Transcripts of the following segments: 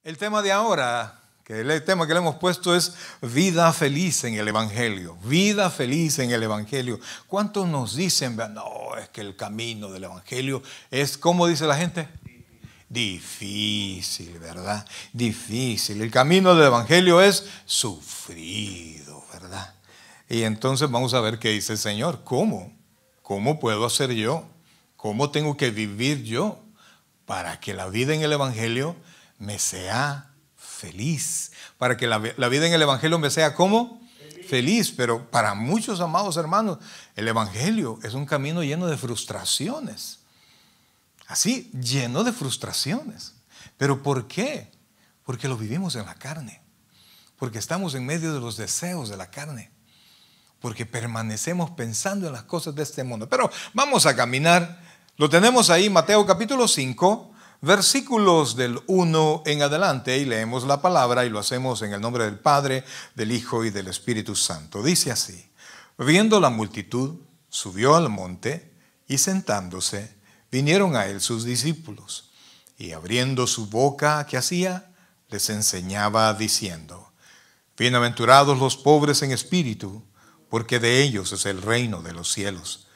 El tema de ahora, el tema que le hemos puesto es vida feliz en el Evangelio. Vida feliz en el Evangelio. ¿Cuántos nos dicen, no, es que el camino del Evangelio es, ¿cómo dice la gente? Difícil, ¿verdad? Difícil. El camino del Evangelio es sufrido, ¿verdad? Y entonces vamos a ver qué dice el Señor. ¿Cómo? ¿Cómo puedo hacer yo? ¿Cómo tengo que vivir yo para que la vida en el Evangelio me sea feliz? Para que la vida en el Evangelio me sea ¿cómo? Feliz. Pero para muchos amados hermanos, el Evangelio es un camino lleno de frustraciones. Así, lleno de frustraciones. ¿Pero por qué? Porque lo vivimos en la carne. Porque estamos en medio de los deseos de la carne. Porque permanecemos pensando en las cosas de este mundo. Pero vamos a caminar. Lo tenemos ahí, Mateo capítulo 5, versículos del 1 en adelante. Y leemos la palabra y lo hacemos en el nombre del Padre, del Hijo y del Espíritu Santo. Dice así: viendo la multitud, subió al monte y sentándose, vinieron a él sus discípulos. Y abriendo su boca, ¿qué hacía? Les enseñaba diciendo: bienaventurados los pobres en espíritu, porque de ellos es el reino de los cielos.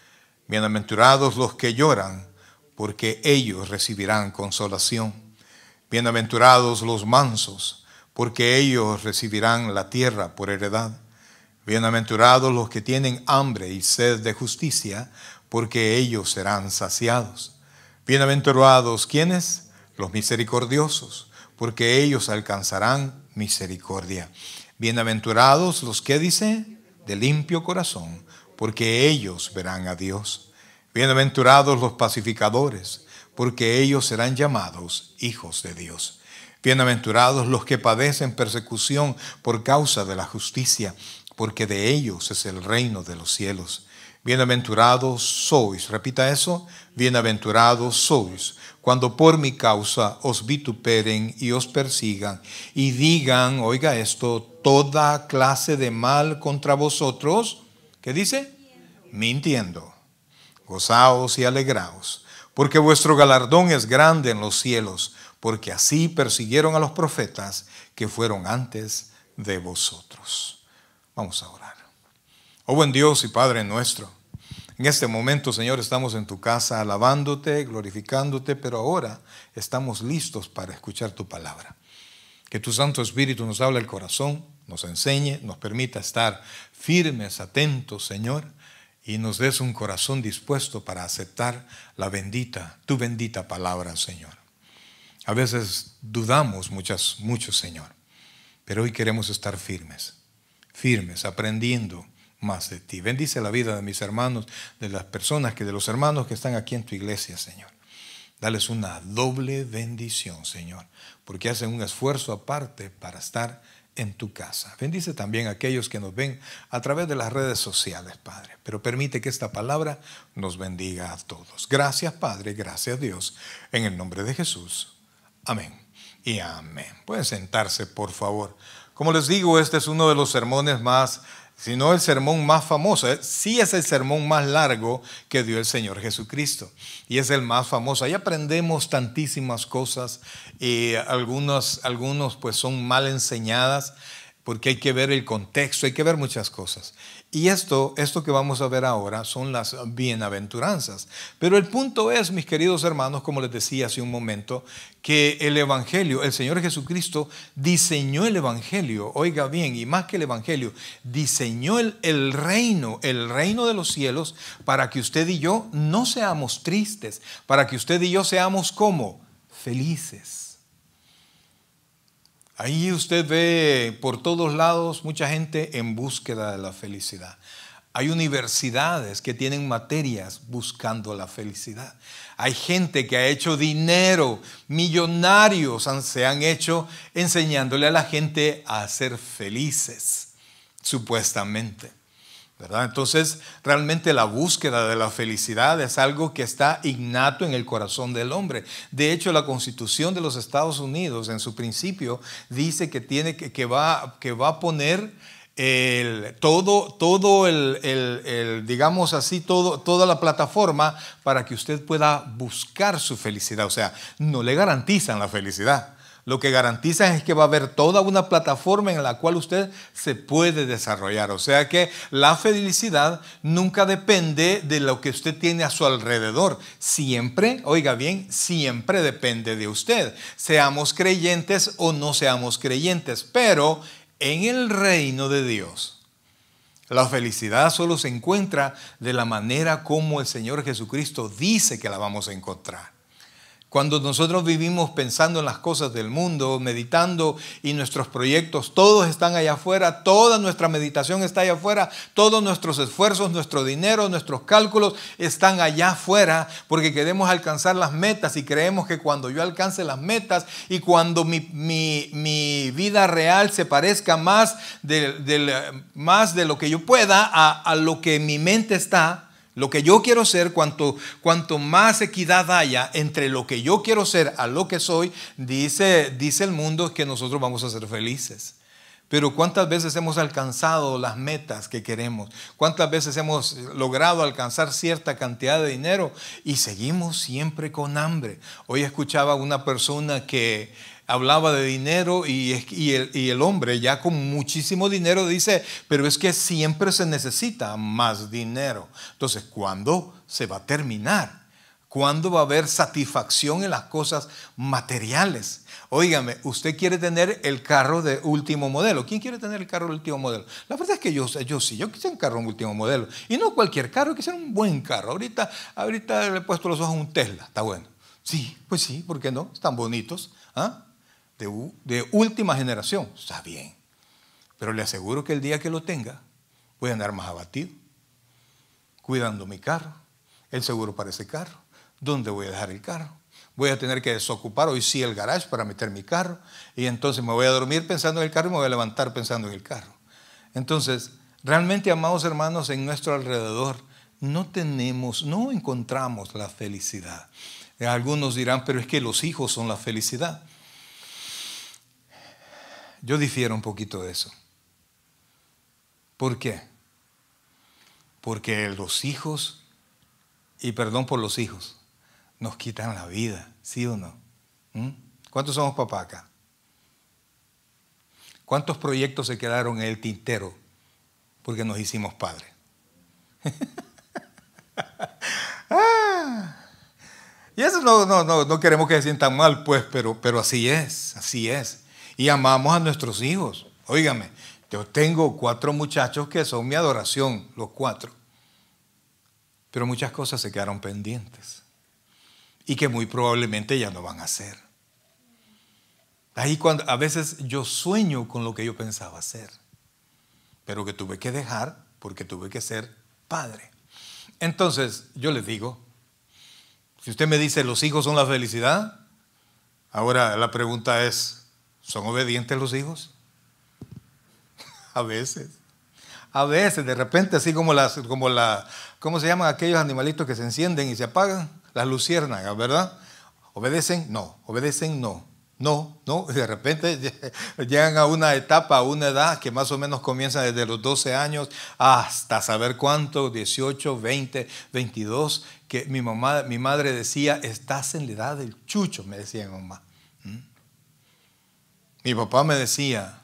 Bienaventurados los que lloran, porque ellos recibirán consolación. Bienaventurados los mansos, porque ellos recibirán la tierra por heredad. Bienaventurados los que tienen hambre y sed de justicia, porque ellos serán saciados. Bienaventurados, ¿quiénes? Los misericordiosos, porque ellos alcanzarán misericordia. Bienaventurados los que dice, de limpio corazón, porque ellos verán a Dios. Bienaventurados los pacificadores, porque ellos serán llamados hijos de Dios. Bienaventurados los que padecen persecución por causa de la justicia, porque de ellos es el reino de los cielos. Bienaventurados sois, repita eso, bienaventurados sois, cuando por mi causa os vituperen y os persigan y digan, oiga esto, toda clase de mal contra vosotros. ¿Qué dice? Mintiendo. Gozaos y alegraos, porque vuestro galardón es grande en los cielos, porque así persiguieron a los profetas que fueron antes de vosotros. Vamos a orar. Oh buen Dios y Padre nuestro, en este momento, Señor, estamos en tu casa alabándote, glorificándote, pero ahora estamos listos para escuchar tu palabra. Que tu Santo Espíritu nos hable el corazón, nos enseñe, nos permita estar firmes, atentos, Señor, y nos des un corazón dispuesto para aceptar la bendita, tu bendita palabra, Señor. A veces dudamos mucho, Señor, pero hoy queremos estar firmes, aprendiendo más de ti. Bendice la vida de mis hermanos, de los hermanos que están aquí en tu iglesia, Señor. Dales una doble bendición, Señor, porque hacen un esfuerzo aparte para estar en tu casa. Bendice también a aquellos que nos ven a través de las redes sociales, Padre, pero permite que esta palabra nos bendiga a todos. Gracias, Padre, gracias, Dios, en el nombre de Jesús. Amén y amén. Pueden sentarse, por favor. Como les digo, este es uno de los sermones más, si no el sermón más famoso, sí es el sermón más largo que dio el Señor Jesucristo y es el más famoso. Ahí aprendemos tantísimas cosas y algunos pues son mal enseñadas porque hay que ver el contexto, hay que ver muchas cosas. Y esto que vamos a ver ahora son las bienaventuranzas. Pero el punto es, mis queridos hermanos, como les decía hace un momento, que el Evangelio, el Señor Jesucristo diseñó el Evangelio, oiga bien, y más que el Evangelio, diseñó el reino de los cielos para que usted y yo no seamos tristes, para que usted y yo seamos como felices. Ahí usted ve por todos lados mucha gente en búsqueda de la felicidad. Hay universidades que tienen materias buscando la felicidad. Hay gente que ha hecho dinero, millonarios se han hecho enseñándole a la gente a ser felices, supuestamente, ¿verdad? Entonces, realmente la búsqueda de la felicidad es algo que está innato en el corazón del hombre. De hecho, la Constitución de los Estados Unidos, en su principio, dice que va a poner digamos así, toda la plataforma para que usted pueda buscar su felicidad. O sea, no le garantizan la felicidad, Lo que garantiza es que va a haber toda una plataforma en la cual usted se puede desarrollar. O sea que la felicidad nunca depende de lo que usted tiene a su alrededor. Siempre, oiga bien, siempre depende de usted. Seamos creyentes o no seamos creyentes. Pero en el reino de Dios, la felicidad solo se encuentra de la manera como el Señor Jesucristo dice que la vamos a encontrar. Cuando nosotros vivimos pensando en las cosas del mundo, meditando y nuestros proyectos, todos están allá afuera, toda nuestra meditación está allá afuera, todos nuestros esfuerzos, nuestro dinero, nuestros cálculos están allá afuera porque queremos alcanzar las metas y creemos que cuando yo alcance las metas y cuando mi vida real se parezca más de lo que yo pueda a lo que en mi mente está, lo que yo quiero ser, cuanto más equidad haya entre lo que yo quiero ser a lo que soy, dice el mundo que nosotros vamos a ser felices. Pero ¿cuántas veces hemos alcanzado las metas que queremos? ¿Cuántas veces hemos logrado alcanzar cierta cantidad de dinero y seguimos siempre con hambre? Hoy escuchaba una persona que hablaba de dinero y el hombre ya con muchísimo dinero dice, pero es que siempre se necesita más dinero. Entonces, ¿cuándo se va a terminar? ¿Cuándo va a haber satisfacción en las cosas materiales? Óigame, usted quiere tener el carro de último modelo. ¿Quién quiere tener el carro de último modelo? La verdad es que yo sí, yo quisiera un carro de último modelo. Y no cualquier carro, quisiera un buen carro. Ahorita le he puesto los ojos a un Tesla, está bueno. Sí, pues sí, ¿por qué no? Están bonitos. ¿Ah? De última generación, está bien. Pero le aseguro que el día que lo tenga, voy a andar más abatido, cuidando mi carro, el seguro para ese carro. ¿Dónde voy a dejar el carro? Voy a tener que desocupar hoy sí el garage para meter mi carro. Y entonces me voy a dormir pensando en el carro y me voy a levantar pensando en el carro. Entonces, realmente, amados hermanos, en nuestro alrededor no encontramos la felicidad. Algunos dirán, pero es que los hijos son la felicidad. Yo difiero un poquito de eso. ¿Por qué? Porque los hijos, y perdón por los hijos, nos quitan la vida, ¿sí o no? ¿Cuántos somos papás acá? ¿Cuántos proyectos se quedaron en el tintero porque nos hicimos padres? Y eso no queremos que se sientan mal, pues, pero así es, así es. Y amamos a nuestros hijos. Óigame, yo tengo 4 muchachos que son mi adoración, los 4. Pero muchas cosas se quedaron pendientes y que muy probablemente ya no van a ser. Ahí cuando a veces yo sueño con lo que yo pensaba hacer, pero que tuve que dejar porque tuve que ser padre. Entonces yo les digo, si usted me dice los hijos son la felicidad, ahora la pregunta es, ¿son obedientes los hijos? A veces, de repente, así como ¿cómo se llaman aquellos animalitos que se encienden y se apagan? Las luciérnagas, ¿verdad? ¿Obedecen? No. ¿Obedecen? No. No. De repente llegan a una etapa, a una edad que más o menos comienza desde los 12 años hasta saber cuánto, 18, 20, 22, que mi madre decía, estás en la edad del chucho, me decía mi mamá. Mi papá me decía,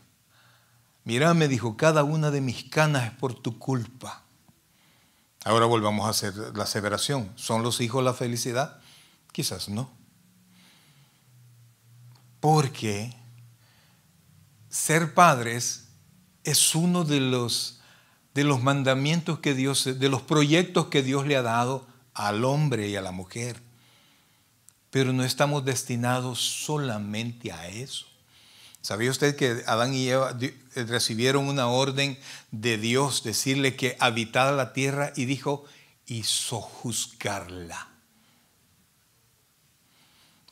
mira, me dijo, cada una de mis canas es por tu culpa. Ahora volvamos a hacer la aseveración. ¿Son los hijos la felicidad? Quizás no. Porque ser padres es uno de los mandamientos que Dios, de los proyectos que Dios le ha dado al hombre y a la mujer. Pero no estamos destinados solamente a eso. ¿Sabía usted que Adán y Eva recibieron una orden de Dios, decirle que habitara la tierra y dijo, y sojuzgarla?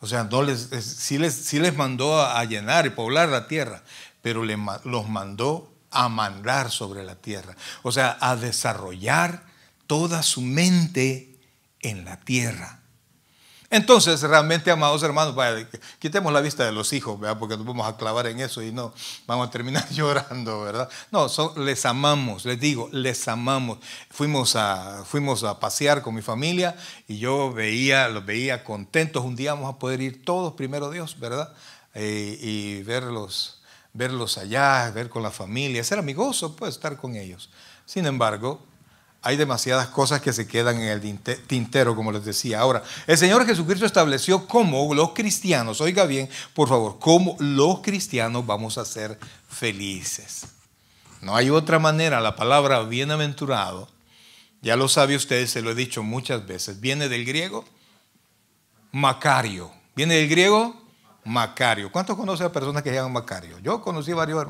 O sea, sí les mandó a llenar y poblar la tierra, pero los mandó a mandar sobre la tierra. O sea, a desarrollar toda su mente en la tierra. Entonces, realmente, amados hermanos, vaya, quitemos la vista de los hijos, ¿verdad? Porque nos vamos a clavar en eso y no vamos a terminar llorando, ¿verdad? No, les amamos, les digo, les amamos. Fuimos a pasear con mi familia y yo los veía contentos. Un día vamos a poder ir todos, primero Dios, ¿verdad? y verlos allá, ver con la familia, ser amigoso, pues estar con ellos. Sin embargo, hay demasiadas cosas que se quedan en el tintero, como les decía. Ahora, el Señor Jesucristo estableció cómo los cristianos, oiga bien, por favor, cómo los cristianos vamos a ser felices. No hay otra manera. La palabra bienaventurado, ya lo sabe usted, se lo he dicho muchas veces, viene del griego Macario. ¿Viene del griego? Macario. ¿Cuántos conocen a personas que se llaman Macario? Yo conocí varios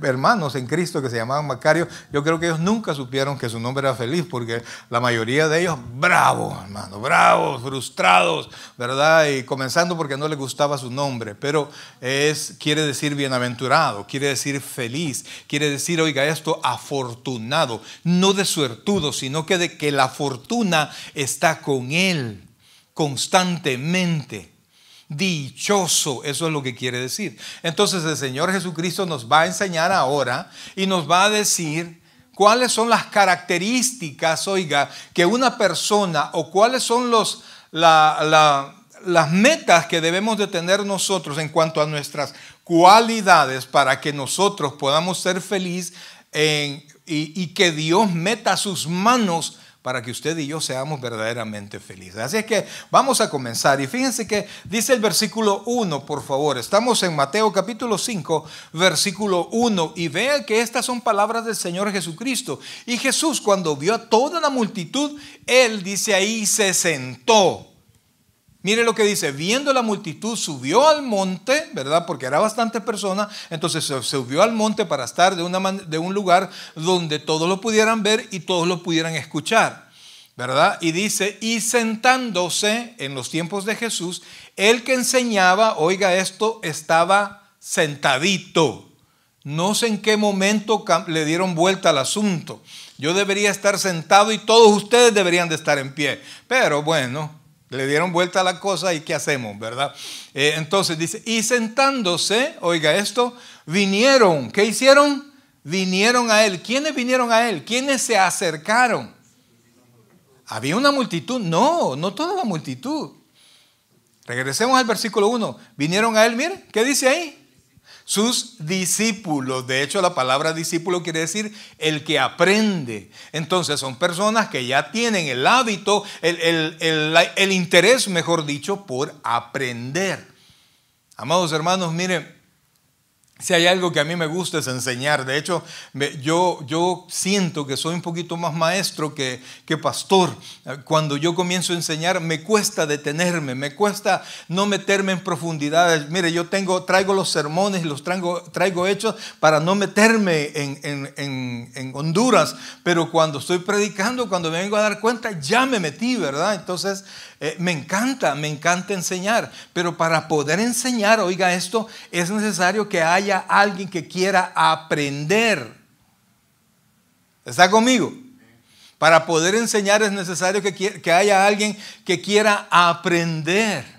hermanos en Cristo que se llamaban Macario. Yo creo que ellos nunca supieron que su nombre era feliz, porque la mayoría de ellos bravos, hermano, bravos, frustrados, ¿verdad? Y comenzando porque no les gustaba su nombre, pero quiere decir bienaventurado, quiere decir feliz, quiere decir, oiga esto, afortunado, no de suertudo, sino que de que la fortuna está con él constantemente. Dichoso, eso es lo que quiere decir. Entonces el Señor Jesucristo nos va a enseñar ahora y nos va a decir cuáles son las características, oiga, que una persona, o cuáles son las metas que debemos de tener nosotros en cuanto a nuestras cualidades para que nosotros podamos ser felices y que Dios meta sus manos para que usted y yo seamos verdaderamente felices. Así es que vamos a comenzar. Y fíjense que dice el versículo 1, por favor. Estamos en Mateo capítulo 5, versículo 1. Y vean que estas son palabras del Señor Jesucristo. Y Jesús, cuando vio a toda la multitud, Él, dice ahí, se sentó. Mire lo que dice: viendo la multitud, subió al monte, ¿verdad? Porque era bastante persona. Entonces se subió al monte para estar de un lugar donde todos lo pudieran ver y todos lo pudieran escuchar, ¿verdad? Y dice, y sentándose en los tiempos de Jesús, el que enseñaba, oiga esto, estaba sentadito. No sé en qué momento le dieron vuelta al asunto. Yo debería estar sentado y todos ustedes deberían de estar en pie. Pero bueno, le dieron vuelta a la cosa y ¿qué hacemos, verdad? Entonces dice, y sentándose, oiga esto, vinieron. ¿Qué hicieron? Vinieron a él. ¿Quiénes vinieron a él? ¿Quiénes se acercaron? ¿Había una multitud? No, no toda la multitud. Regresemos al versículo 1. Vinieron a él, miren, ¿qué dice ahí? Sus discípulos. De hecho, la palabra discípulo quiere decir el que aprende. Entonces son personas que ya tienen el hábito, el interés, mejor dicho, por aprender. Amados hermanos, miren, si hay algo que a mí me gusta es enseñar. De hecho, yo siento que soy un poquito más maestro que pastor. Cuando yo comienzo a enseñar me cuesta detenerme, me cuesta no meterme en profundidades. Mire, yo traigo los sermones, los traigo hechos para no meterme en Honduras. Pero cuando estoy predicando, cuando me vengo a dar cuenta, ya me metí, ¿verdad? Entonces me encanta enseñar. Pero para poder enseñar, oiga esto, es necesario que haya alguien que quiera aprender. ¿Está conmigo? Para poder enseñar es necesario que haya alguien que quiera aprender.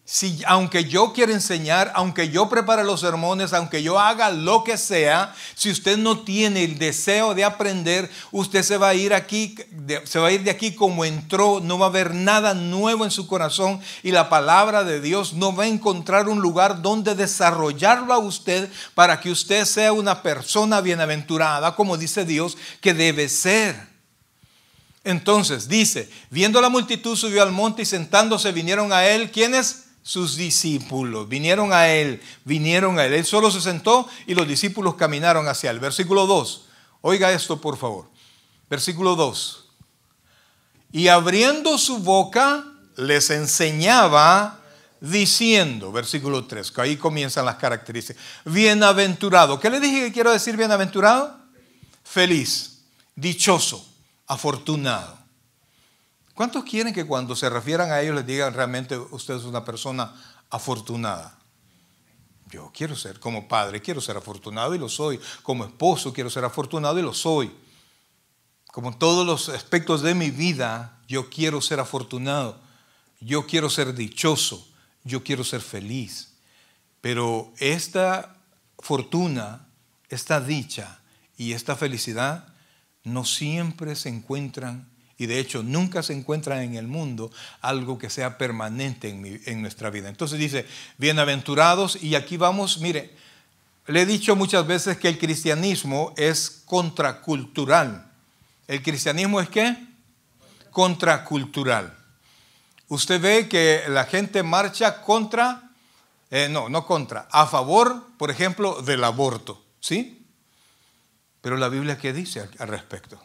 Si, aunque yo quiera enseñar, aunque yo prepare los sermones, aunque yo haga lo que sea, si usted no tiene el deseo de aprender, usted se va a ir de aquí como entró. No va a haber nada nuevo en su corazón y la palabra de Dios no va a encontrar un lugar donde desarrollarlo a usted para que usted sea una persona bienaventurada, como dice Dios que debe ser. Entonces dice, viendo la multitud, subió al monte y sentándose vinieron a él. ¿Quiénes? Sus discípulos. Vinieron a él. Él solo se sentó y los discípulos caminaron hacia él. Versículo 2. Oiga esto, por favor. Versículo 2. Y abriendo su boca les enseñaba diciendo, versículo 3, que ahí comienzan las características. Bienaventurado. ¿Qué le dije que quiero decir bienaventurado? Feliz, dichoso, afortunado. ¿Cuántos quieren que cuando se refieran a ellos les digan realmente usted es una persona afortunada? Yo quiero ser como padre, quiero ser afortunado y lo soy. Como esposo quiero ser afortunado y lo soy. Como en todos los aspectos de mi vida, yo quiero ser afortunado. Yo quiero ser dichoso. Yo quiero ser feliz. Pero esta fortuna, esta dicha y esta felicidad no siempre se encuentran Y de hecho nunca se encuentra en el mundo algo que sea permanente en nuestra vida. Entonces dice, bienaventurados, y aquí vamos, mire, le he dicho muchas veces que el cristianismo es contracultural. ¿El cristianismo es qué? Contracultural. Usted ve que la gente marcha contra, no contra, a favor, por ejemplo, del aborto, ¿sí? Pero la Biblia, ¿qué dice al respecto?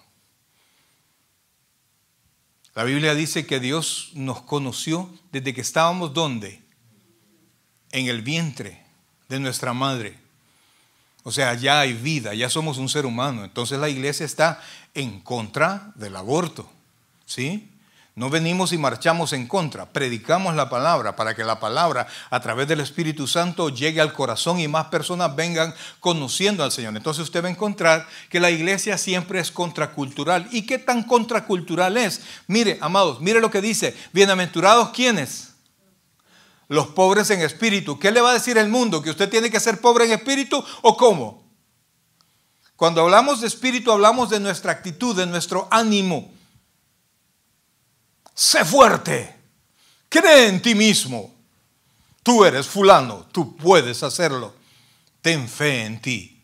La Biblia dice que Dios nos conoció desde que estábamos, ¿dónde? En el vientre de nuestra madre. O sea, ya hay vida, ya somos un ser humano. Entonces la iglesia está en contra del aborto, ¿sí? No venimos y marchamos en contra, predicamos la palabra para que la palabra a través del Espíritu Santo llegue al corazón y más personas vengan conociendo al Señor. Entonces usted va a encontrar que la iglesia siempre es contracultural. ¿Y qué tan contracultural es? Mire, amados, mire lo que dice, bienaventurados, ¿quiénes? Los pobres en espíritu. ¿Qué le va a decir el mundo? ¿Que usted tiene que ser pobre en espíritu o cómo? Cuando hablamos de espíritu hablamos de nuestra actitud, de nuestro ánimo. Sé fuerte, cree en ti mismo. Tú eres fulano, tú puedes hacerlo. Ten fe en ti.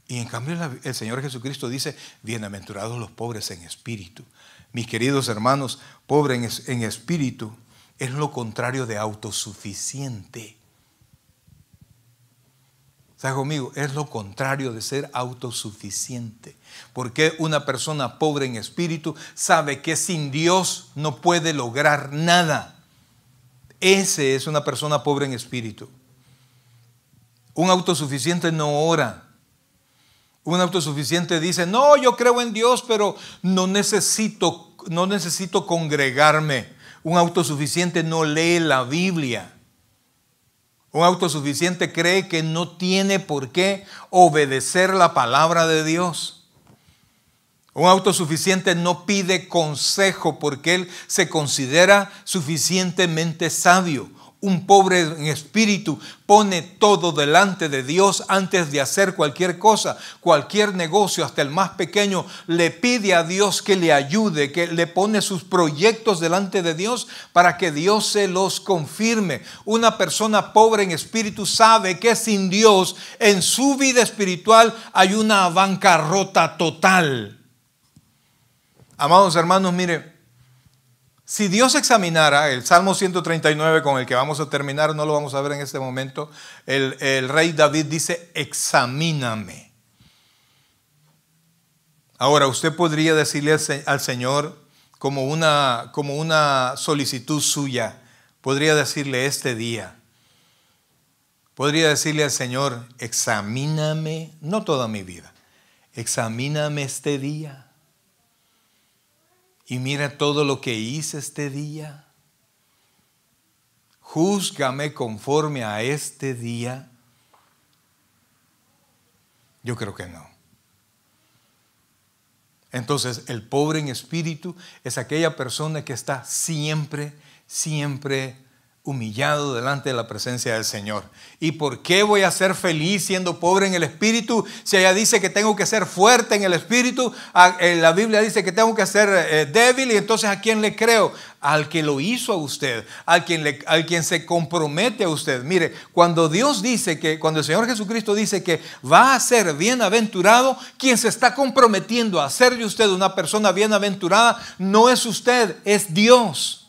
Y en cambio el Señor Jesucristo dice, bienaventurados los pobres en espíritu. Mis queridos hermanos, pobre en espíritu es lo contrario de autosuficiente. ¿Está conmigo? Es lo contrario de ser autosuficiente. Porque una persona pobre en espíritu sabe que sin Dios no puede lograr nada. Ese es una persona pobre en espíritu. Un autosuficiente no ora. Un autosuficiente dice, no, yo creo en Dios, pero no necesito congregarme. Un autosuficiente no lee la Biblia. Un autosuficiente cree que no tiene por qué obedecer la palabra de Dios. Un autosuficiente no pide consejo porque él se considera suficientemente sabio. Un pobre en espíritu pone todo delante de Dios antes de hacer cualquier cosa, cualquier negocio, hasta el más pequeño, le pide a Dios que le ayude, que le pone sus proyectos delante de Dios para que Dios se los confirme. Una persona pobre en espíritu sabe que sin Dios en su vida espiritual hay una bancarrota total. Amados hermanos, mire, si Dios examinara, el Salmo 139 con el que vamos a terminar, no lo vamos a ver en este momento, el rey David dice, examíname. Ahora, usted podría decirle al Señor como una solicitud suya, podría decirle este día, podría decirle al Señor, examíname, no toda mi vida, examíname este día. Y mira todo lo que hice este día. Júzgame conforme a este día. Yo creo que no. Entonces, el pobre en espíritu es aquella persona que está siempre humillado delante de la presencia del Señor. ¿Y por qué voy a ser feliz siendo pobre en el espíritu? Si ella dice que tengo que ser fuerte en el espíritu, la Biblia dice que tengo que ser débil, y entonces ¿a quién le creo? Al que lo hizo a usted, al quien se compromete a usted. Mire, cuando Dios dice cuando el Señor Jesucristo dice que va a ser bienaventurado, quien se está comprometiendo a hacer de usted una persona bienaventurada no es usted, es Dios.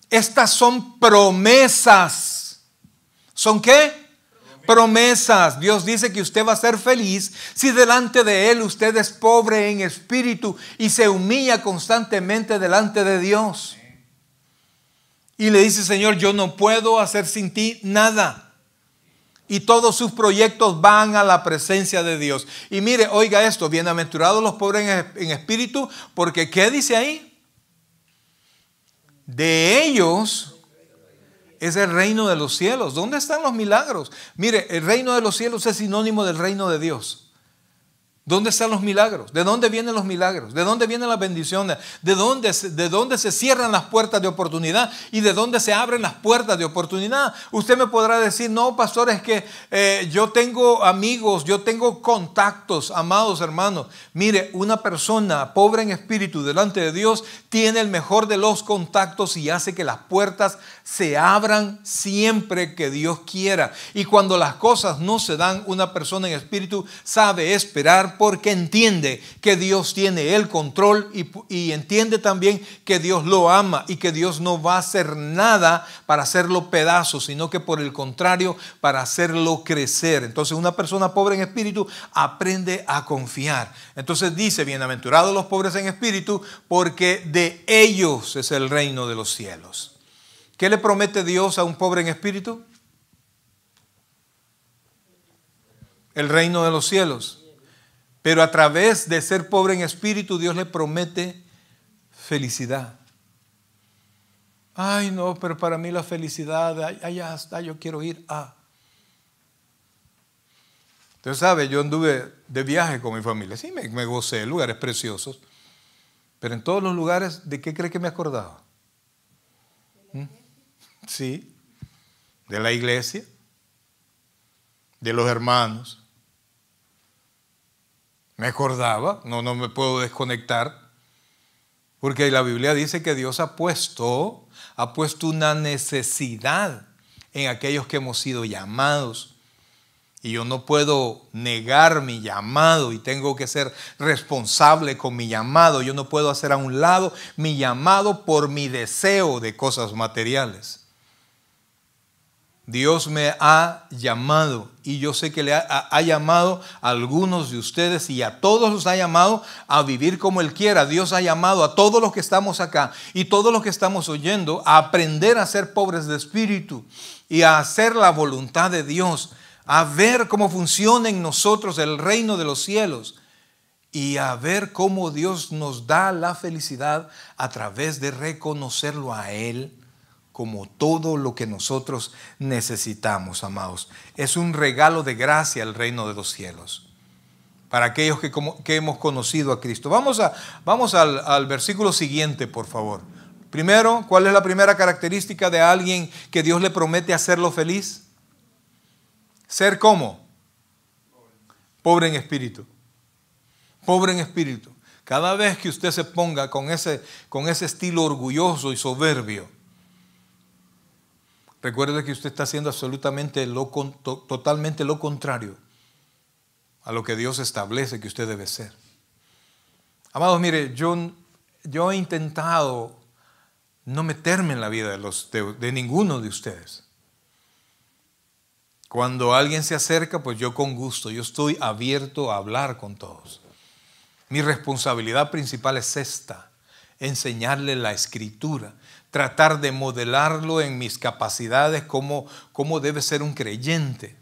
Estas son promesas. ¿Son qué? Promesas. Dios dice que usted va a ser feliz si delante de Él usted es pobre en espíritu y se humilla constantemente delante de Dios. Y le dice, Señor, yo no puedo hacer sin ti nada. Y todos sus proyectos van a la presencia de Dios. Y mire, oiga esto, bienaventurados los pobres en espíritu, porque ¿qué dice ahí? De ellos es el reino de los cielos. ¿Dónde están los milagros? Mire, el reino de los cielos es sinónimo del reino de Dios. ¿Dónde están los milagros? ¿De dónde vienen los milagros? ¿De dónde vienen las bendiciones? ¿De dónde se cierran las puertas de oportunidad? ¿Y de dónde se abren las puertas de oportunidad? Usted me podrá decir, no, pastor, es que yo tengo amigos, yo tengo contactos, amados hermanos. Mire, una persona pobre en espíritu delante de Dios tiene el mejor de los contactos y hace que las puertas se abran siempre que Dios quiera. Y cuando las cosas no se dan, una persona en espíritu sabe esperar, porque entiende que Dios tiene el control y entiende también que Dios lo ama y que Dios no va a hacer nada para hacerlo pedazos, sino que por el contrario, para hacerlo crecer. Entonces una persona pobre en espíritu aprende a confiar. Entonces dice, bienaventurados los pobres en espíritu, porque de ellos es el reino de los cielos. ¿Qué le promete Dios a un pobre en espíritu? El reino de los cielos. Pero a través de ser pobre en espíritu, Dios le promete felicidad. Ay, no, pero para mí la felicidad, allá está, yo quiero ir a. Usted sabe, yo anduve de viaje con mi familia. Sí, me gocé de lugares preciosos. Pero en todos los lugares, ¿de qué cree que me acordaba? Sí, de la iglesia, de los hermanos. Me acordaba, no me puedo desconectar, porque la Biblia dice que Dios ha puesto una necesidad en aquellos que hemos sido llamados. Y yo no puedo negar mi llamado y tengo que ser responsable con mi llamado. Yo no puedo hacer a un lado mi llamado por mi deseo de cosas materiales. Dios me ha llamado y yo sé que le ha llamado a algunos de ustedes y a todos los ha llamado a vivir como Él quiera. Dios ha llamado a todos los que estamos acá y todos los que estamos oyendo a aprender a ser pobres de espíritu y a hacer la voluntad de Dios, a ver cómo funciona en nosotros el reino de los cielos y a ver cómo Dios nos da la felicidad a través de reconocerlo a Él como todo lo que nosotros necesitamos, amados. Es un regalo de gracia el reino de los cielos para aquellos que hemos conocido a Cristo. Vamos al versículo siguiente, por favor. Primero, ¿cuál es la primera característica de alguien que Dios le promete hacerlo feliz? Ser ¿cómo? Pobre en espíritu. Pobre en espíritu. Cada vez que usted se ponga con ese estilo orgulloso y soberbio, recuerde que usted está haciendo absolutamente totalmente lo contrario a lo que Dios establece que usted debe ser. Amados, mire, yo he intentado no meterme en la vida de ninguno de ustedes. Cuando alguien se acerca, pues yo con gusto, yo estoy abierto a hablar con todos. Mi responsabilidad principal es esta: enseñarle la Escritura, tratar de modelarlo en mis capacidades como debe ser un creyente.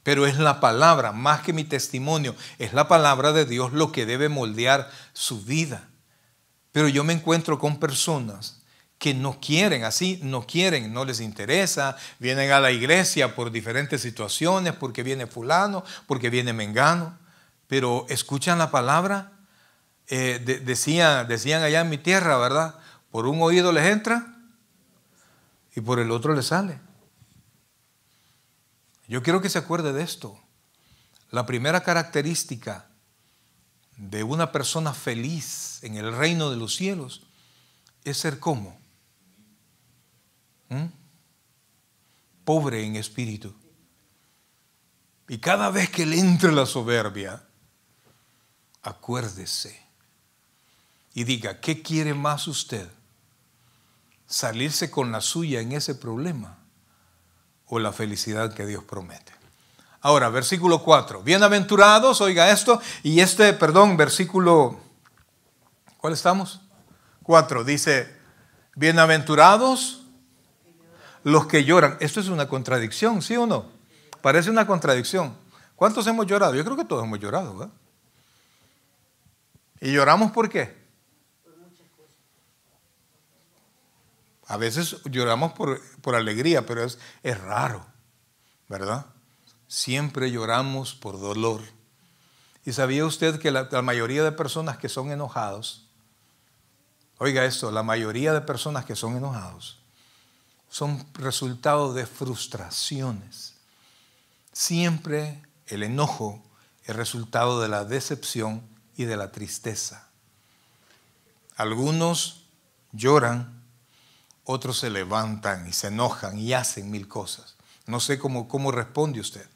Pero es la palabra, más que mi testimonio, es la palabra de Dios lo que debe moldear su vida. Pero yo me encuentro con personas que no quieren, no les interesa, vienen a la iglesia por diferentes situaciones, porque viene fulano, porque viene mengano, pero escuchan la palabra. Decían allá en mi tierra, ¿verdad? Por un oído les entra y por el otro les sale. Yo quiero que se acuerde de esto. La primera característica de una persona feliz en el reino de los cielos es ser ¿cómo? Pobre en espíritu. Y cada vez que le entre la soberbia, acuérdese y diga, ¿qué quiere más usted? ¿Salirse con la suya en ese problema o la felicidad que Dios promete? Ahora, versículo 4. Bienaventurados, oiga esto, y versículo, ¿cuál estamos? 4, dice, bienaventurados los que lloran. Esto es una contradicción, ¿sí o no? Parece una contradicción. ¿Cuántos hemos llorado? Yo creo que todos hemos llorado, ¿verdad? ¿Y lloramos por qué? A veces lloramos por alegría, pero es raro, ¿verdad? Siempre lloramos por dolor. ¿Y sabía usted que la mayoría de personas que son enojados, oiga esto, la mayoría de personas que son enojados son resultado de frustraciones? Siempre el enojo es resultado de la decepción y de la tristeza. Algunos lloran, otros se levantan y se enojan y hacen mil cosas. No sé cómo responde usted.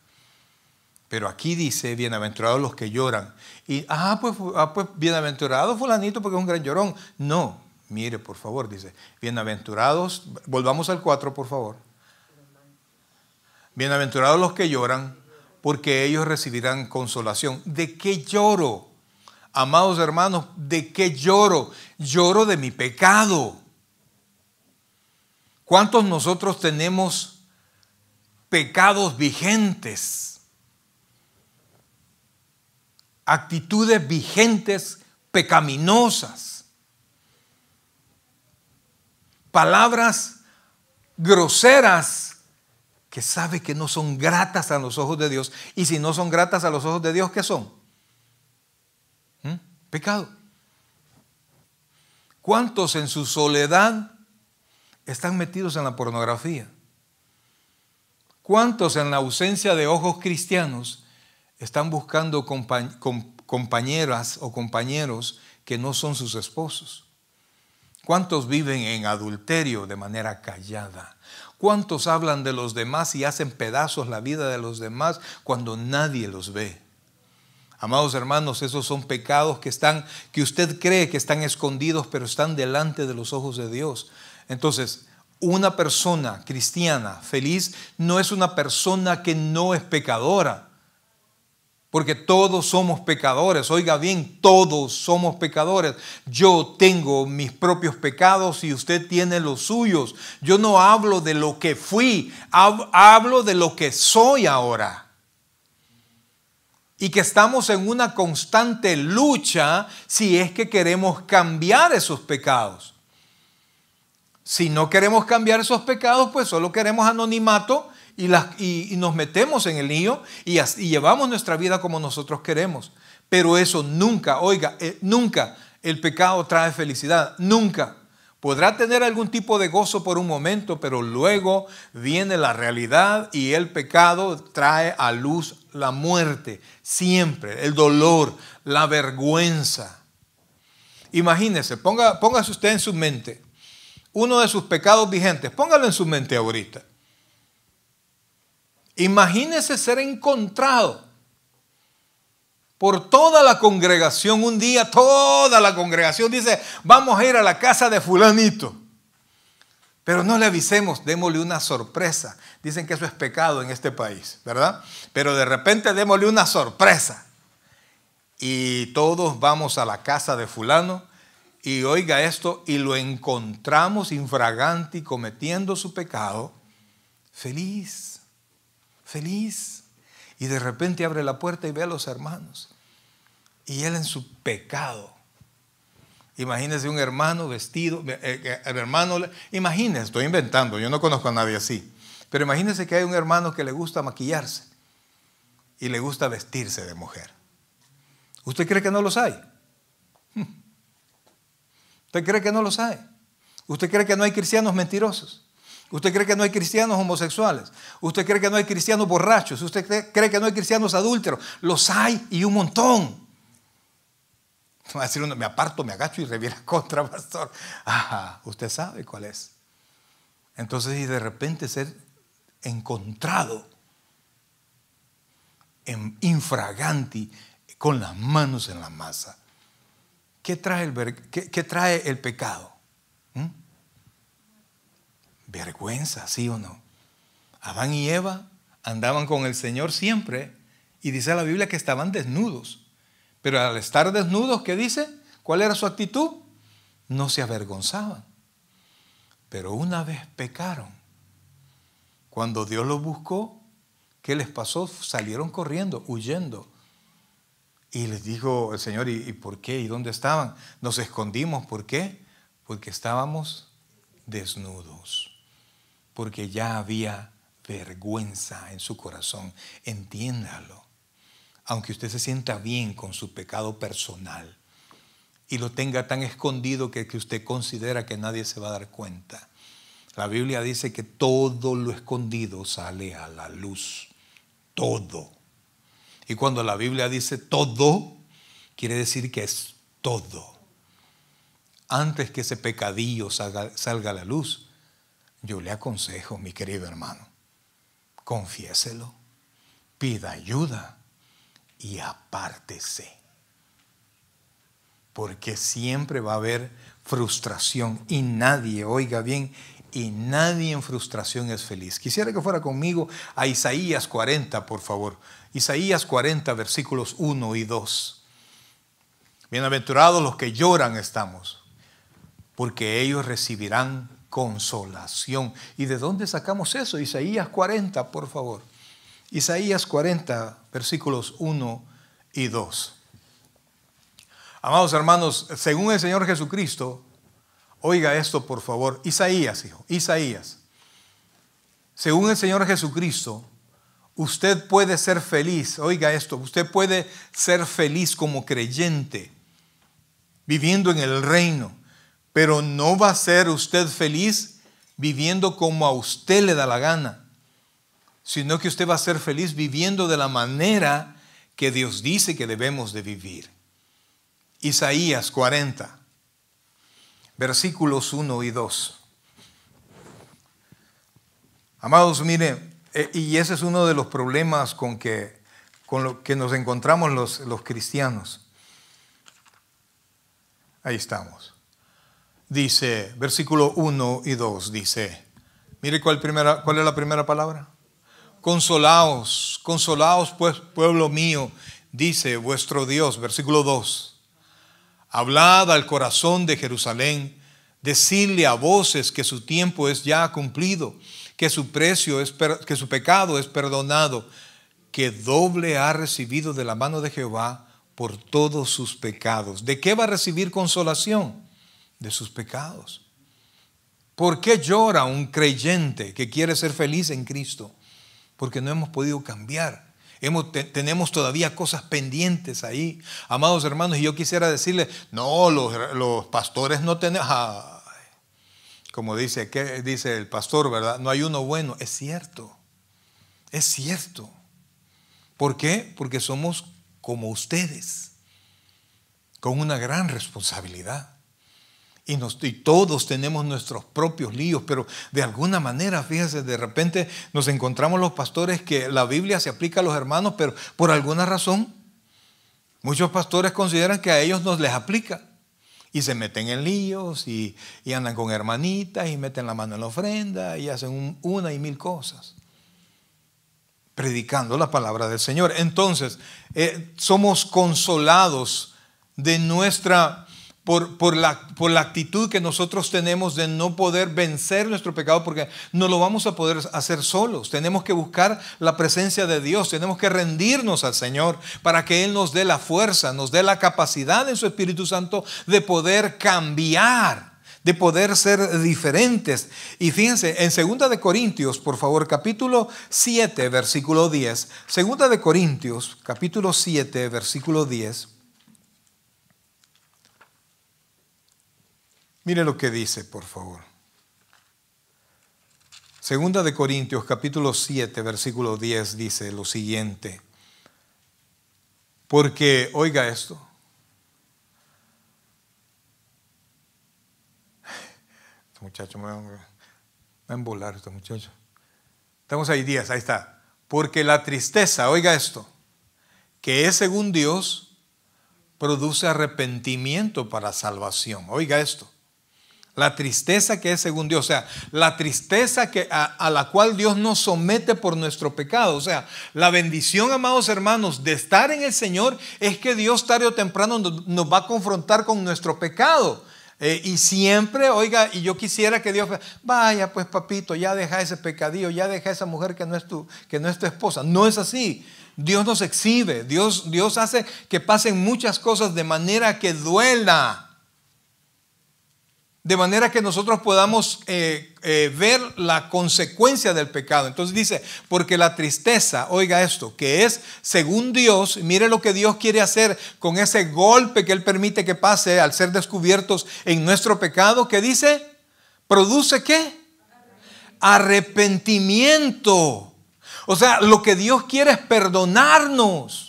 Pero aquí dice, bienaventurados los que lloran. Y, pues bienaventurado fulanito porque es un gran llorón. No, mire por favor, dice, bienaventurados, volvamos al 4 por favor. Bienaventurados los que lloran porque ellos recibirán consolación. ¿De qué lloro? Amados hermanos, ¿de qué lloro? Lloro de mi pecado. ¿Cuántos nosotros tenemos pecados vigentes? Actitudes vigentes, pecaminosas. Palabras groseras que sabe que no son gratas a los ojos de Dios. Y si no son gratas a los ojos de Dios, ¿qué son? Pecado. ¿Cuántos en su soledad están metidos en la pornografía? ¿Cuántos en la ausencia de ojos cristianos están buscando compañeras o compañeros que no son sus esposos? ¿Cuántos viven en adulterio de manera callada? ¿Cuántos hablan de los demás y hacen pedazos la vida de los demás cuando nadie los ve? Amados hermanos, esos son pecados que usted cree que están escondidos, pero están delante de los ojos de Dios. Entonces, una persona cristiana feliz no es una persona que no es pecadora, porque todos somos pecadores. Oiga bien, todos somos pecadores. Yo tengo mis propios pecados y usted tiene los suyos. Yo no hablo de lo que fui, hablo de lo que soy ahora. Y que estamos en una constante lucha si es que queremos cambiar esos pecados. Si no queremos cambiar esos pecados, pues solo queremos anonimato y nos metemos en el lío y llevamos nuestra vida como nosotros queremos. Pero eso nunca, oiga, nunca el pecado trae felicidad, nunca. Podrá tener algún tipo de gozo por un momento, pero luego viene la realidad y el pecado trae a luz la muerte, siempre, el dolor, la vergüenza. Imagínese, póngase usted en su mente uno de sus pecados vigentes, póngalo en su mente ahorita. Imagínese ser encontrado por toda la congregación. Un día toda la congregación dice, vamos a ir a la casa de fulanito. Pero no le avisemos, démosle una sorpresa. Dicen que eso es pecado en este país, ¿verdad? Pero de repente démosle una sorpresa. Y todos vamos a la casa de fulano y oiga esto, y lo encontramos infraganti cometiendo su pecado, feliz, feliz. Y de repente abre la puerta y ve a los hermanos. Y él en su pecado. Imagínese un hermano vestido, el hermano, imagínese, estoy inventando, yo no conozco a nadie así, pero imagínese que hay un hermano que le gusta maquillarse y le gusta vestirse de mujer. ¿Usted cree que no los hay? ¿Usted cree que no los hay? ¿Usted cree que no hay cristianos mentirosos? ¿Usted cree que no hay cristianos homosexuales? ¿Usted cree que no hay cristianos borrachos? ¿Usted cree que no hay cristianos adúlteros? Los hay y un montón. Va a decir uno, me aparto, me agacho y reviera contra, pastor. Usted sabe cuál es. Entonces, y de repente ser encontrado en infraganti, con las manos en la masa. ¿Qué trae el pecado? Vergüenza, ¿sí o no? Adán y Eva andaban con el Señor siempre y dice la Biblia que estaban desnudos. Pero al estar desnudos, ¿qué dice? ¿Cuál era su actitud? No se avergonzaban. Pero una vez pecaron. Cuando Dios los buscó, ¿qué les pasó? Salieron corriendo, huyendo. Y les dijo el Señor, ¿y por qué? ¿Y dónde estaban? Nos escondimos. ¿Por qué? Porque estábamos desnudos. Porque ya había vergüenza en su corazón. Entiéndalo. aunque usted se sienta bien con su pecado personal y lo tenga tan escondido que usted considera que nadie se va a dar cuenta, la Biblia dice que todo lo escondido sale a la luz. Todo. Y cuando la Biblia dice todo, quiere decir que es todo. Antes que ese pecadillo salga a la luz, yo le aconsejo, mi querido hermano, confiéselo, pida ayuda y apártese. Porque siempre va a haber frustración y nadie, oiga bien, y nadie en frustración es feliz. Quisiera que fuera conmigo a Isaías 40, por favor. Isaías 40, versículos 1 y 2. Bienaventurados los que lloran estamos, porque ellos recibirán consolación. ¿Y de dónde sacamos eso? Isaías 40, por favor. Isaías 40, versículos 1 y 2. Amados hermanos, según el Señor Jesucristo, oiga esto por favor. Isaías, hijo, Isaías. Según el Señor Jesucristo, usted puede ser feliz. Oiga esto, usted puede ser feliz como creyente, viviendo en el reino. Pero no va a ser usted feliz viviendo como a usted le da la gana, sino que usted va a ser feliz viviendo de la manera que Dios dice que debemos de vivir. Isaías 40. Versículos 1 y 2. Amados, mire, y ese es uno de los problemas con lo que nos encontramos los cristianos. Ahí estamos. Dice, versículo 1 y 2, dice, mire cuál es la primera palabra. Consolaos, consolaos pues, pueblo mío, dice vuestro Dios. Versículo 2. Hablad al corazón de Jerusalén, decidle a voces que su tiempo es ya cumplido, que su pecado es perdonado, que doble ha recibido de la mano de Jehová por todos sus pecados. ¿De qué va a recibir consolación? De sus pecados. ¿Por qué llora un creyente que quiere ser feliz en Cristo? Porque no hemos podido cambiar. Tenemos todavía cosas pendientes ahí, amados hermanos, y yo quisiera decirle, no, los pastores no tenemos, como dice el pastor, ¿verdad? No hay uno bueno. Es cierto, es cierto. ¿Por qué? Porque somos como ustedes, con una gran responsabilidad. Y todos tenemos nuestros propios líos, pero de alguna manera, fíjense, de repente nos encontramos los pastores que la Biblia se aplica a los hermanos, pero por alguna razón, muchos pastores consideran que a ellos no les aplica. Y se meten en líos y andan con hermanitas y meten la mano en la ofrenda y hacen una y mil cosas, predicando la palabra del Señor. Entonces, somos consolados de por la actitud que nosotros tenemos de no poder vencer nuestro pecado, porque no lo vamos a poder hacer solos. Tenemos que buscar la presencia de Dios, tenemos que rendirnos al Señor para que Él nos dé la fuerza, nos dé la capacidad en su Espíritu Santo de poder cambiar, de poder ser diferentes. Y fíjense, en 2 de Corintios, por favor, capítulo 7, versículo 10. 2 de Corintios, capítulo 7, versículo 10. Mire lo que dice, por favor. 2 de Corintios, capítulo 7, versículo 10, dice lo siguiente. Porque, oiga esto. Este muchacho me va a embolar, este muchacho. Estamos ahí 10, ahí está. Porque la tristeza, oiga esto, que es según Dios, produce arrepentimiento para salvación. Oiga esto. La tristeza que es según Dios, o sea, la tristeza a la cual Dios nos somete por nuestro pecado. O sea, la bendición, amados hermanos, de estar en el Señor es que Dios tarde o temprano nos va a confrontar con nuestro pecado. Y siempre, oiga, y yo quisiera que Dios, vaya pues papito, ya deja ese pecadillo, ya deja esa mujer que no es tu esposa. No es así. Dios nos exhibe, Dios hace que pasen muchas cosas de manera que duela. de manera que nosotros podamos ver la consecuencia del pecado. Entonces dice, porque la tristeza, oiga esto, que es según Dios, mire lo que Dios quiere hacer con ese golpe que Él permite que pase al ser descubiertos en nuestro pecado, que dice, produce ¿qué? Arrepentimiento. O sea, lo que Dios quiere es perdonarnos.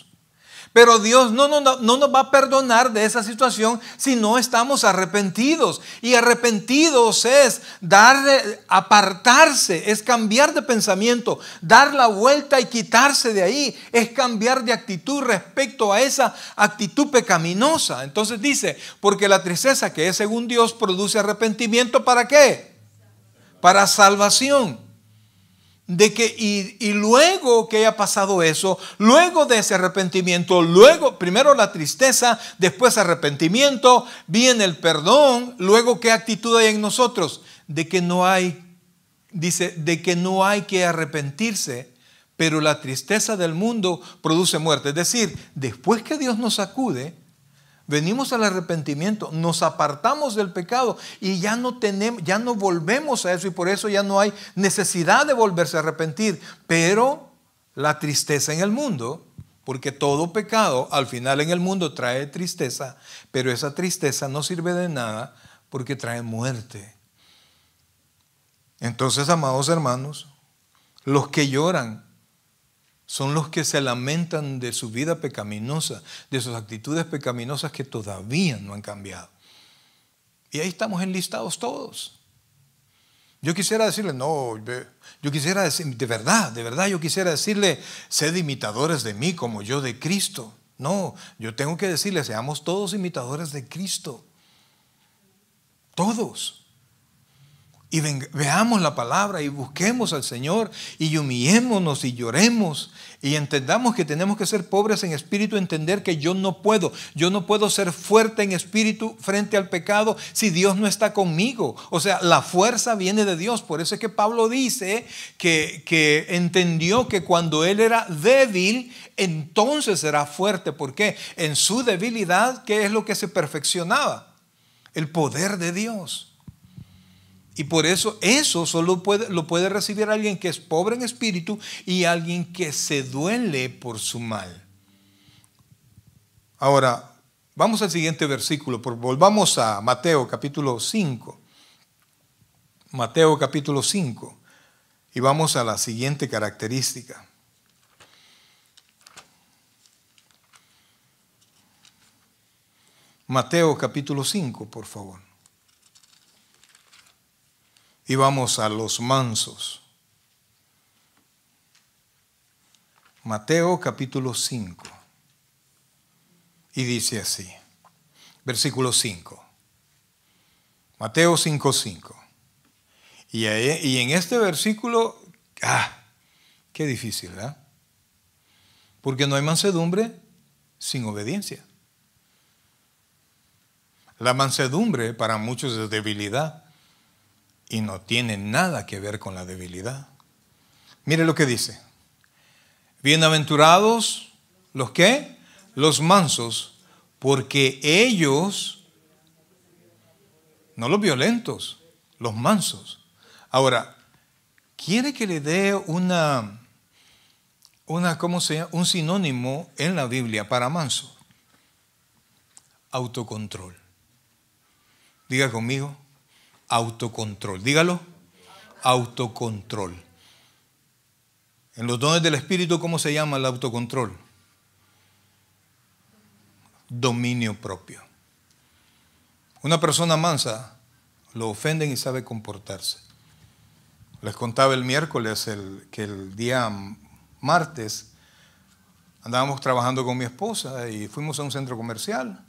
Pero Dios no nos va a perdonar de esa situación si no estamos arrepentidos. Y arrepentidos es apartarse, es cambiar de pensamiento, dar la vuelta y quitarse de ahí. Es cambiar de actitud respecto a esa actitud pecaminosa. Entonces dice, porque la tristeza que es según Dios produce arrepentimiento, ¿para qué? Para salvación. Y luego que haya pasado eso, luego de ese arrepentimiento, luego primero la tristeza, después arrepentimiento, viene el perdón, luego ¿qué actitud hay en nosotros? De que no hay que arrepentirse, pero la tristeza del mundo produce muerte. Es decir, después que Dios nos sacude, venimos al arrepentimiento, nos apartamos del pecado y ya no volvemos a eso, y por eso ya no hay necesidad de volverse a arrepentir. Pero la tristeza en el mundo, porque todo pecado al final en el mundo trae tristeza, pero esa tristeza no sirve de nada porque trae muerte. Entonces, amados hermanos, los que lloran son los que se lamentan de su vida pecaminosa, de sus actitudes pecaminosas que todavía no han cambiado. Y ahí estamos enlistados todos. Yo quisiera decirle, yo quisiera decir, de verdad, yo quisiera decirle, sed imitadores de mí como yo de Cristo. No, yo tengo que decirle, seamos todos imitadores de Cristo. Todos. Y veamos la palabra y busquemos al Señor y humillémonos y lloremos y entendamos que tenemos que ser pobres en espíritu, entender que yo no puedo ser fuerte en espíritu frente al pecado si Dios no está conmigo. O sea, la fuerza viene de Dios. Por eso es que Pablo dice que entendió que cuando él era débil, entonces era fuerte. ¿Por qué? En su debilidad, ¿qué es lo que se perfeccionaba? El poder de Dios. Y por eso solo lo puede recibir alguien que es pobre en espíritu y alguien que se duele por su mal. Ahora, vamos al siguiente versículo. Volvamos a Mateo capítulo 5. Mateo capítulo 5. Y vamos a la siguiente característica. Mateo capítulo 5, por favor. Y vamos a los mansos. Mateo capítulo 5. Y dice así, versículo 5. Mateo 5:5. Y en este versículo, qué difícil, ¿verdad? Porque no hay mansedumbre sin obediencia. La mansedumbre para muchos es debilidad. Y no tiene nada que ver con la debilidad. Mire lo que dice. Bienaventurados los ¿qué? Los mansos, porque ellos, no los violentos, los mansos. Ahora, ¿quiere que le dé ¿cómo se llama? Un sinónimo en la Biblia para manso? Autocontrol. Diga conmigo. Autocontrol. Dígalo. Autocontrol. En los dones del Espíritu, ¿cómo se llama el autocontrol? Dominio propio. Una persona mansa lo ofenden y sabe comportarse. Les contaba el miércoles que el día martes andábamos trabajando con mi esposa y fuimos a un centro comercial.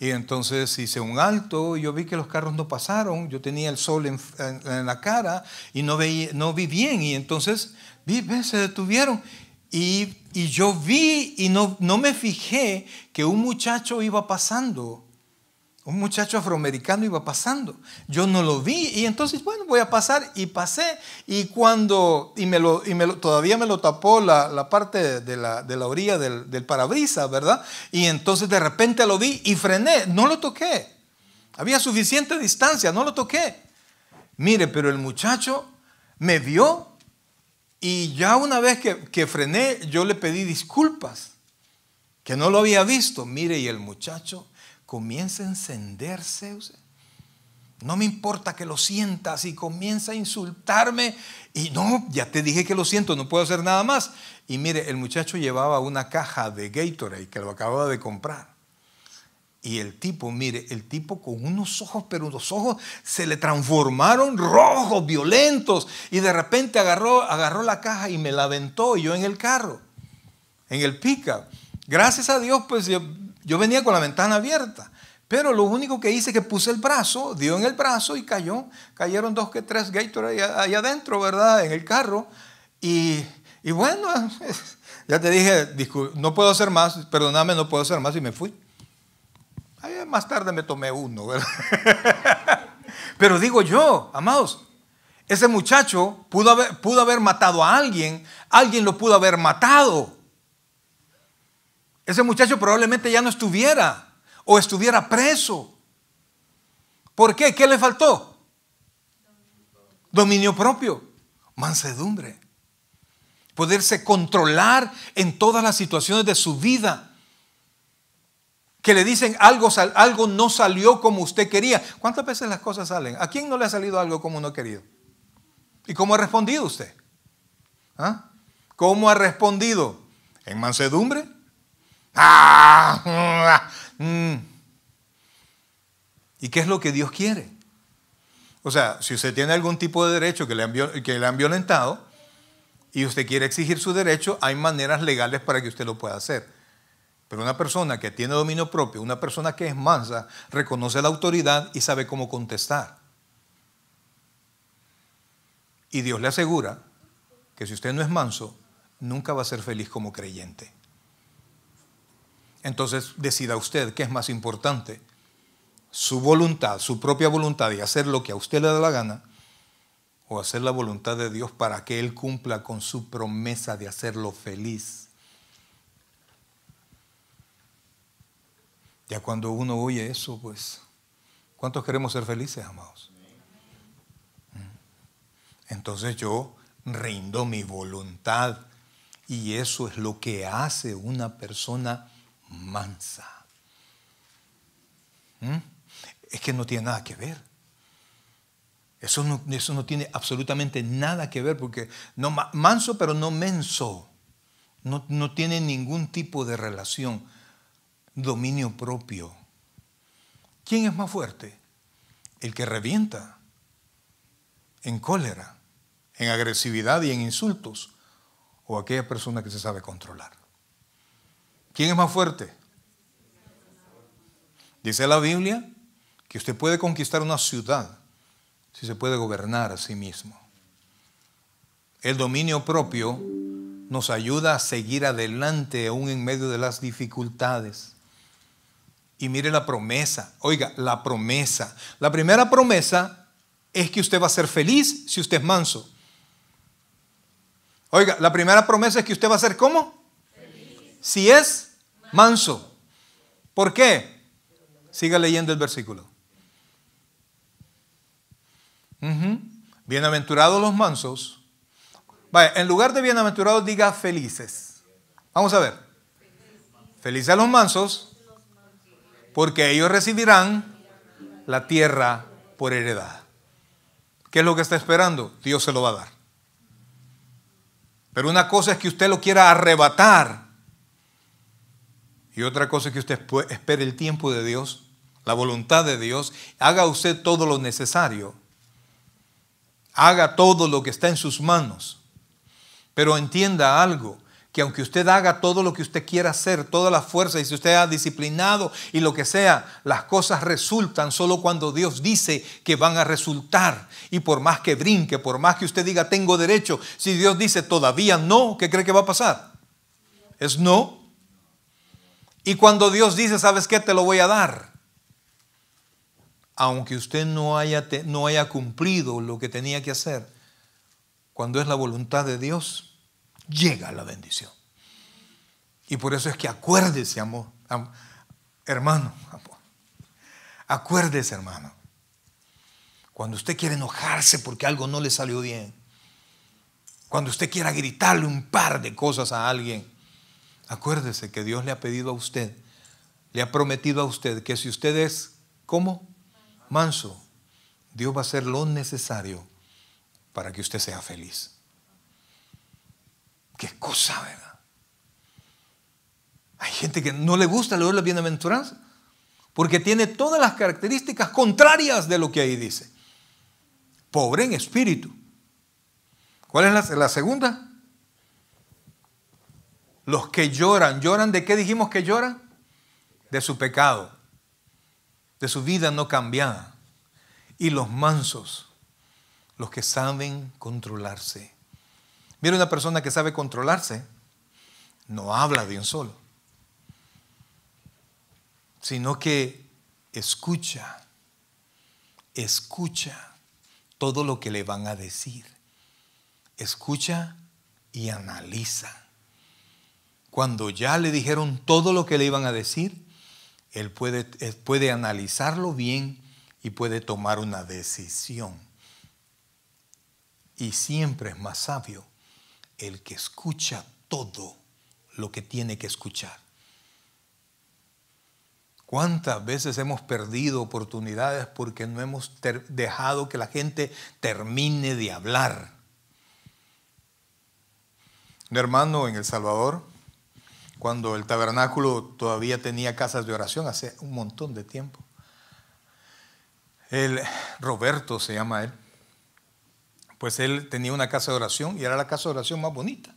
Y entonces hice un alto y yo vi que los carros no pasaron. Yo tenía el sol en la cara y no vi bien. Y entonces se detuvieron. Y yo vi y no me fijé que un muchacho iba pasando. Un muchacho afroamericano iba pasando. Yo no lo vi y entonces, bueno, voy a pasar y pasé. Y todavía me lo tapó la parte de la orilla del parabrisas, ¿verdad? Y entonces de repente lo vi y frené, no lo toqué. Había suficiente distancia, no lo toqué. Mire, pero el muchacho me vio y ya una vez que frené, yo le pedí disculpas, que no lo había visto. Mire, y el muchacho comienza a encenderse. No me importa que lo sientas, y comienza a insultarme. Y no, ya te dije que lo siento, no puedo hacer nada más. Y mire, el muchacho llevaba una caja de Gatorade que lo acababa de comprar. Y el tipo, mire, el tipo con unos ojos, pero los ojos se le transformaron rojos, violentos. Y de repente agarró la caja y me la aventó, y yo en el carro, en el pickup. Gracias a Dios, pues yo venía con la ventana abierta. Pero lo único que hice es que puse el brazo, dio en el brazo y cayó. Cayeron 2 que 3 Gatorade allá adentro, ¿verdad? En el carro. Y bueno, ya te dije, no puedo hacer más, perdóname, no puedo hacer más, y me fui. Ahí más tarde me tomé uno, ¿verdad? Pero digo yo, amados, ese muchacho pudo haber matado a alguien lo pudo haber matado. Ese muchacho probablemente ya no estuviera, o estuviera preso. ¿Por qué? ¿Qué le faltó? Dominio propio, mansedumbre, poderse controlar en todas las situaciones de su vida. Que le dicen algo no salió como usted quería. ¿Cuántas veces las cosas salen? ¿A quién no le ha salido algo como no querido? ¿Y cómo ha respondido usted? ¿Ah? ¿Cómo ha respondido? ¿En mansedumbre? ¿Y qué es lo que Dios quiere? O sea, si usted tiene algún tipo de derecho que le han violentado y usted quiere exigir su derecho, hay maneras legales para que usted lo pueda hacer. Pero una persona que tiene dominio propio, una persona que es mansa, reconoce la autoridad y sabe cómo contestar. Y Dios le asegura que si usted no es manso, nunca va a ser feliz como creyente. Entonces decida usted qué es más importante: su voluntad, su propia voluntad, y hacer lo que a usted le da la gana, o hacer la voluntad de Dios para que Él cumpla con su promesa de hacerlo feliz. Ya cuando uno oye eso, pues, ¿cuántos queremos ser felices, amados? Entonces yo rindo mi voluntad, y eso es lo que hace una persona mansa. Es que no tiene nada que ver. Eso no tiene absolutamente nada que ver, porque no, manso pero no menso. No tiene ningún tipo de relación. Dominio propio. ¿Quién es más fuerte? El que revienta en cólera, en agresividad y en insultos, o aquella persona que se sabe controlar. ¿Quién es más fuerte? Dice la Biblia que usted puede conquistar una ciudad si se puede gobernar a sí mismo. El dominio propio nos ayuda a seguir adelante aún en medio de las dificultades. Y mire la promesa. Oiga, la promesa. La primera promesa es que usted va a ser feliz si usted es manso. Oiga, la primera promesa es que usted va a ser ¿cómo? Feliz. Si es manso. ¿Por qué? Siga leyendo el versículo. Bienaventurados los mansos. Vaya, en lugar de bienaventurados diga felices. Vamos a ver. Felices los mansos, porque ellos recibirán la tierra por heredad. ¿Qué es lo que está esperando? Dios se lo va a dar. Pero una cosa es que usted lo quiera arrebatar, y otra cosa es que usted espere el tiempo de Dios, la voluntad de Dios. Haga usted todo lo necesario. Haga todo lo que está en sus manos. Pero entienda algo, que aunque usted haga todo lo que usted quiera hacer, toda la fuerza, y si usted ha disciplinado y lo que sea, las cosas resultan solo cuando Dios dice que van a resultar. Y por más que brinque, por más que usted diga tengo derecho, si Dios dice todavía no, ¿qué cree que va a pasar? Es no. Y cuando Dios dice, ¿sabes qué? Te lo voy a dar. Aunque usted no haya cumplido lo que tenía que hacer, cuando es la voluntad de Dios, llega la bendición. Y por eso es que acuérdese, amor, hermano, amor, Acuérdese, hermano, cuando usted quiere enojarse porque algo no le salió bien, cuando usted quiera gritarle un par de cosas a alguien, acuérdese que Dios le ha pedido a usted, le ha prometido a usted que si usted es, ¿cómo? Manso, Dios va a hacer lo necesario para que usted sea feliz. Qué cosa, ¿verdad? Hay gente que no le gusta leer la bienaventuranza porque tiene todas las características contrarias de lo que ahí dice. Pobre en espíritu. ¿Cuál es la segunda? Los que lloran. ¿Lloran de qué dijimos que lloran? De su pecado, de su vida no cambiada. Y los mansos, los que saben controlarse. Mira, una persona que sabe controlarse no habla de un solo, sino que escucha todo lo que le van a decir. Escucha y analiza. Cuando ya le dijeron todo lo que le iban a decir, él puede analizarlo bien y puede tomar una decisión. Y siempre es más sabio el que escucha todo lo que tiene que escuchar. ¿Cuántas veces hemos perdido oportunidades porque no hemos dejado que la gente termine de hablar? Un hermano en El Salvador, cuando el tabernáculo todavía tenía casas de oración, hace un montón de tiempo, Roberto se llama él, pues él tenía una casa de oración y era la casa de oración más bonita.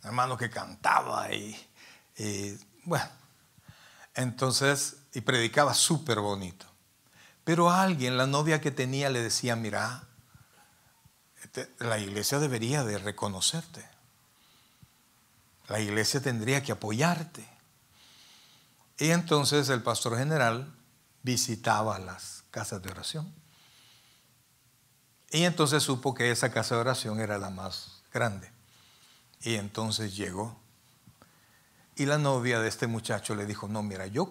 Un hermano que cantaba y bueno, entonces, y predicaba súper bonito. Pero alguien, la novia que tenía, le decía, mira, la iglesia debería de reconocerte. La iglesia tendría que apoyarte. Y entonces el pastor general visitaba las casas de oración. Y entonces supo que esa casa de oración era la más grande. Y entonces llegó. Y la novia de este muchacho le dijo, no, mira, yo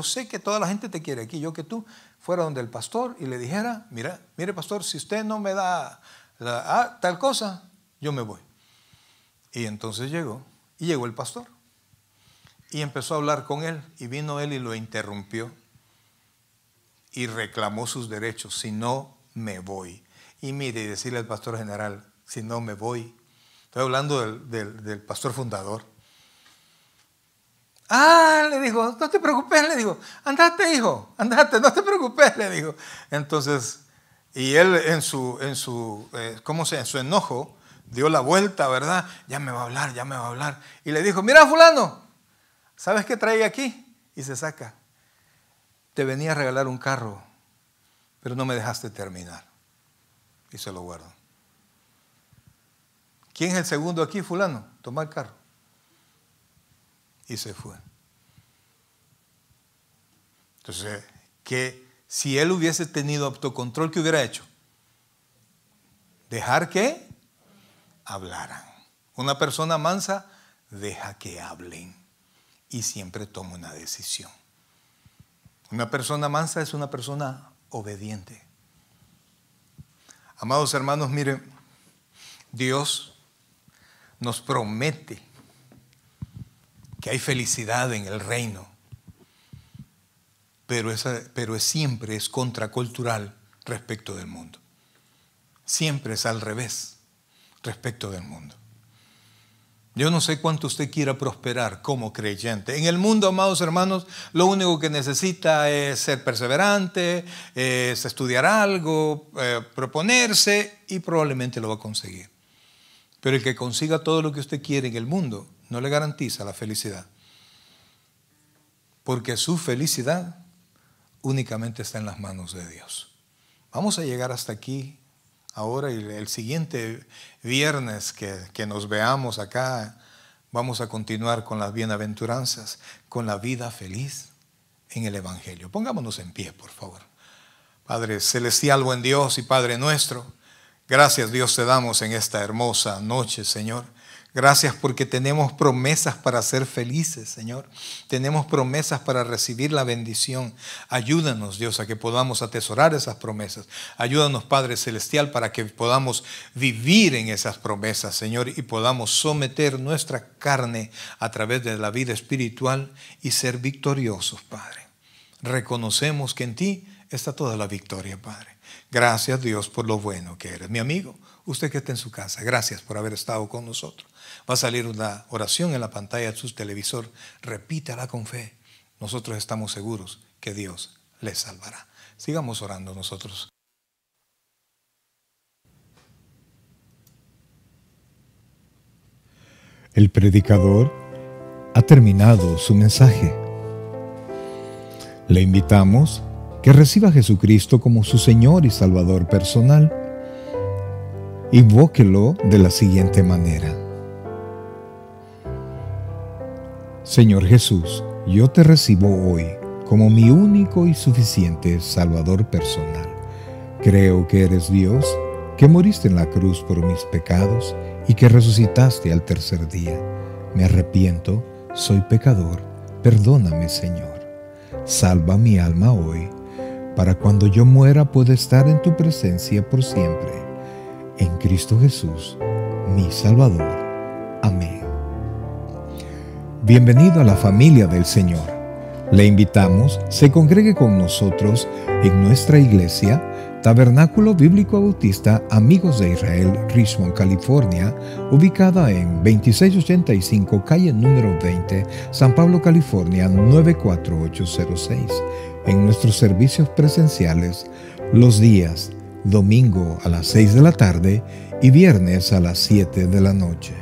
sé que toda la gente te quiere aquí, yo que tú fuera donde el pastor y le dijera, mire pastor, si usted no me da tal cosa, yo me voy. Y entonces llegó el pastor y empezó a hablar con él y vino él y lo interrumpió y reclamó sus derechos, si no me voy. Y mire, y decirle al pastor general, si no me voy, estoy hablando del pastor fundador. Le dijo, no te preocupes, le dijo, andate hijo, andate, no te preocupes, le dijo. Entonces, y él en su enojo, dio la vuelta, ¿verdad? Ya me va a hablar. Y le dijo, mira fulano, ¿sabes qué trae aquí? Y se saca. Te venía a regalar un carro, pero no me dejaste terminar. Y se lo guardo. ¿Quién es el segundo aquí, fulano? Toma el carro. Y se fue. Entonces, que si él hubiese tenido autocontrol, ¿qué hubiera hecho? Dejar que hablaran. Una persona mansa deja que hablen y siempre toma una decisión. Una persona mansa es una persona obediente. Amados hermanos, miren, Dios nos promete que hay felicidad en el reino, pero siempre es contracultural respecto del mundo. Siempre es al revés respecto del mundo. Yo no sé cuánto usted quiera prosperar como creyente. En el mundo, amados hermanos, lo único que necesita es ser perseverante, es estudiar algo, proponerse y probablemente lo va a conseguir. Pero el que consiga todo lo que usted quiere en el mundo no le garantiza la felicidad. Porque su felicidad únicamente está en las manos de Dios. Vamos a llegar hasta aquí ahora y el siguiente viernes que nos veamos acá, vamos a continuar con las bienaventuranzas, con la vida feliz en el Evangelio. Pongámonos en pie, por favor. Padre celestial, buen Dios y Padre nuestro, gracias Dios te damos en esta hermosa noche, Señor. Gracias porque tenemos promesas para ser felices, Señor. Tenemos promesas para recibir la bendición. Ayúdanos, Dios, a que podamos atesorar esas promesas. Ayúdanos, Padre Celestial, para que podamos vivir en esas promesas, Señor, y podamos someter nuestra carne a través de la vida espiritual y ser victoriosos, Padre. Reconocemos que en ti está toda la victoria, Padre. Gracias, Dios, por lo bueno que eres. Mi amigo, usted que está en su casa, gracias por haber estado con nosotros. Va a salir una oración en la pantalla de su televisor. Repítala con fe. Nosotros estamos seguros que Dios les salvará. Sigamos orando nosotros. El predicador ha terminado su mensaje. Le invitamos que reciba a Jesucristo como su Señor y Salvador personal. Invóquelo de la siguiente manera. Señor Jesús, yo te recibo hoy como mi único y suficiente Salvador personal. Creo que eres Dios, que moriste en la cruz por mis pecados y que resucitaste al tercer día. Me arrepiento, soy pecador, perdóname, Señor. Salva mi alma hoy, para cuando yo muera pueda estar en tu presencia por siempre. En Cristo Jesús, mi Salvador. Amén. Bienvenido a la familia del Señor. Le invitamos, se congregue con nosotros en nuestra iglesia, Tabernáculo Bíblico Bautista Amigos de Israel, Richmond, California, ubicada en 2685 calle número 20, San Pablo, California, 94806. En nuestros servicios presenciales, los días domingo a las 6 de la tarde y viernes a las 7 de la noche.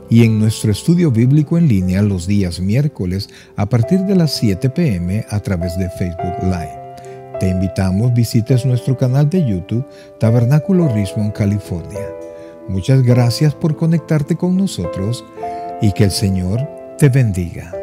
Y en nuestro estudio bíblico en línea los días miércoles a partir de las 7 p.m. a través de Facebook Live. Te invitamos, visites nuestro canal de YouTube, Tabernáculo Richmond, California. Muchas gracias por conectarte con nosotros y que el Señor te bendiga.